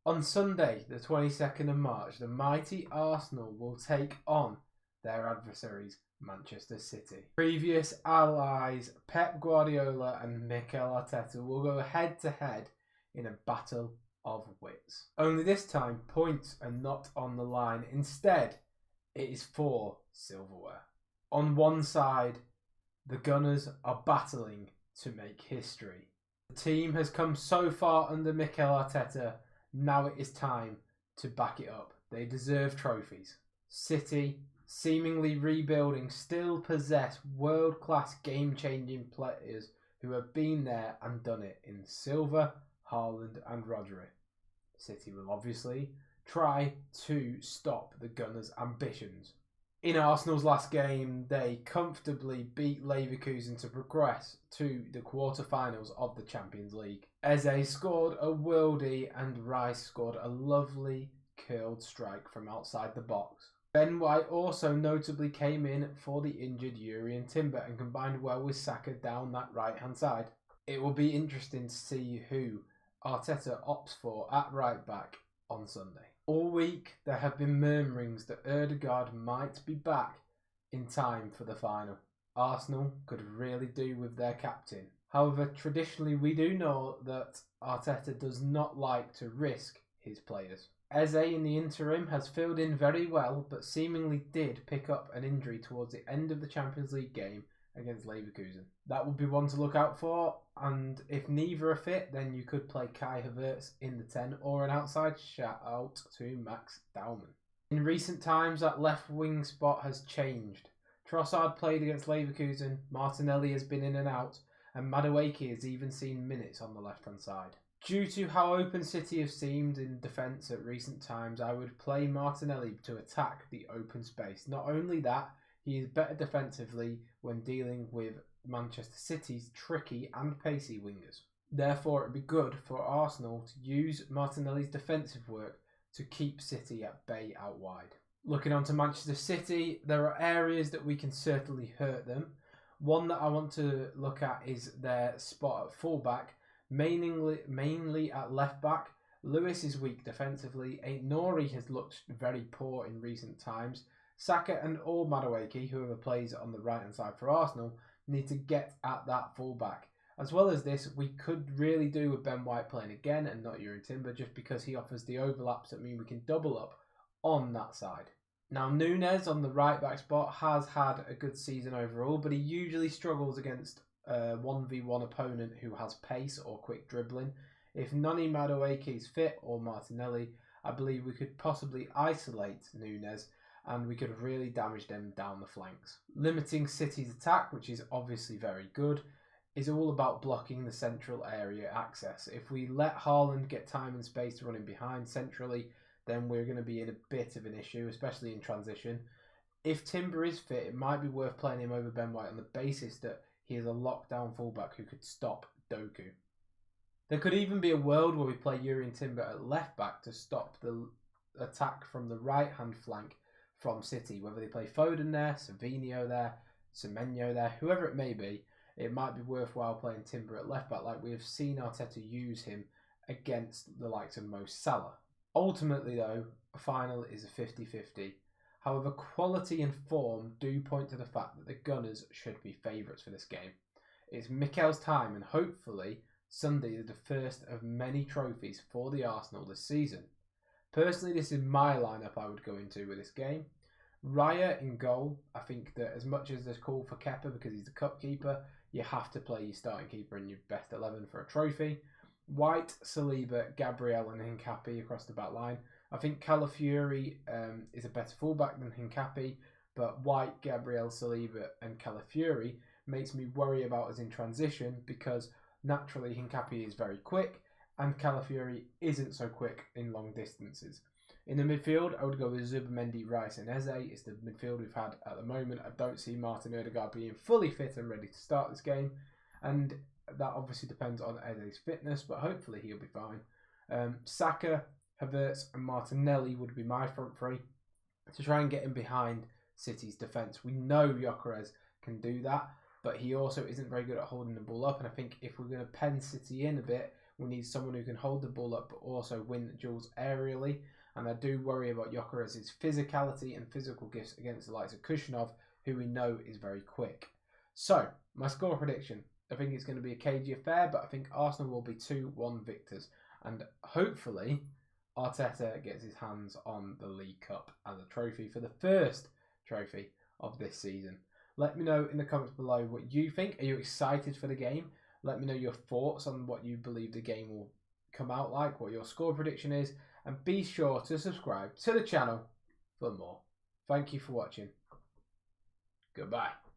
On Sunday, the 22nd of March, the mighty Arsenal will take on their adversaries, Manchester City. Previous allies Pep Guardiola and Mikel Arteta will go head to head in a battle of wits. Only this time, points are not on the line. Instead, it is for silverware. On one side, the Gunners are battling to make history. The team has come so far under Mikel Arteta. Now it is time to back it up. They deserve trophies. City, seemingly rebuilding, still possess world-class game-changing players who have been there and done it in Silva, Haaland and Rodri. City will obviously try to stop the Gunners' ambitions. In Arsenal's last game, they comfortably beat Leverkusen to progress to the quarter-finals of the Champions League. Eze scored a worldie and Rice scored a lovely curled strike from outside the box. Ben White also notably came in for the injured Jurrien Timber and combined well with Saka down that right-hand side. It will be interesting to see who Arteta opts for at right-back on Sunday. All week, there have been murmurings that Ødegaard might be back in time for the final. Arsenal could really do with their captain. However, traditionally, we do know that Arteta does not like to risk his players. Eze in the interim has filled in very well, but seemingly did pick up an injury towards the end of the Champions League game against Leverkusen. That would be one to look out for, and if neither are fit, then you could play Kai Havertz in the 10 or an outside shout out to Max Daumann. In recent times, that left wing spot has changed. Trossard played against Leverkusen, Martinelli has been in and out, and Madueke has even seen minutes on the left-hand side. Due to how open City have seemed in defence at recent times, I would play Martinelli to attack the open space. Not only that, he is better defensively when dealing with Manchester City's tricky and pacey wingers. Therefore, it would be good for Arsenal to use Martinelli's defensive work to keep City at bay out wide. Looking on to Manchester City, there are areas that we can certainly hurt them. One that I want to look at is their spot at fullback, mainly at left back. Lewis is weak defensively. Aït-Nouri has looked very poor in recent times. Saka and or Madueke, whoever plays on the right hand side for Arsenal, need to get at that fullback. As well as this, we could really do with Ben White playing again and not Jurrien Timber, just because he offers the overlaps that mean we can double up on that side. Now, Núñez on the right back spot has had a good season overall, but he usually struggles against a 1v1 opponent who has pace or quick dribbling. If Noni Madueke is fit or Martinelli, I believe we could possibly isolate Núñez and we could really damage them down the flanks. Limiting City's attack, which is obviously very good, is all about blocking the central area access. If we let Haaland get time and space to run in behind centrally, then we're going to be in a bit of an issue, especially in transition. If Timber is fit, it might be worth playing him over Ben White on the basis that he is a lockdown fullback who could stop Doku. There could even be a world where we play Jurrien Timber at left back to stop the attack from the right hand flank from City. Whether they play Foden there, Savinho there, Semenyo there, whoever it may be, it might be worthwhile playing Timber at left back like we have seen Arteta use him against the likes of Mo Salah. Ultimately though, a final is a 50-50. However, quality and form do point to the fact that the Gunners should be favourites for this game. It's Mikel's time and hopefully Sunday is the first of many trophies for the Arsenal this season. Personally, this is my lineup I would go into with this game. Raya in goal. I think that as much as there's call for Kepa because he's the cup keeper, you have to play your starting keeper in your best 11 for a trophy. White, Saliba, Gabriel and Hincapié across the back line. I think Calafiori is a better fullback than Hincapié, but White, Gabriel, Saliba and Calafiori makes me worry about us in transition because naturally Hincapié is very quick and Calafiori isn't so quick in long distances. In the midfield, I would go with Zubimendi, Rice and Eze. It's the midfield we've had at the moment. I don't see Martin Ødegaard being fully fit and ready to start this game, and that obviously depends on Eze's fitness, but hopefully he'll be fine. Saka, Havertz and Martinelli would be my front three to try and get in behind City's defence. We know Gyökeres can do that, but he also isn't very good at holding the ball up, and I think if we're going to pen City in a bit, We need someone who can hold the ball up but also win duels aerially. And I do worry about Gyökeres's physicality and physical gifts against the likes of Kushinov, who we know is very quick. So, my score prediction. I think it's going to be a cagey affair, but I think Arsenal will be 2-1 victors. And hopefully, Arteta gets his hands on the League Cup as a trophy for the first trophy of this season. Let me know in the comments below what you think. Are you excited for the game? Let me know your thoughts on what you believe the game will come out like, what your score prediction is. And be sure to subscribe to the channel for more. Thank you for watching. Goodbye.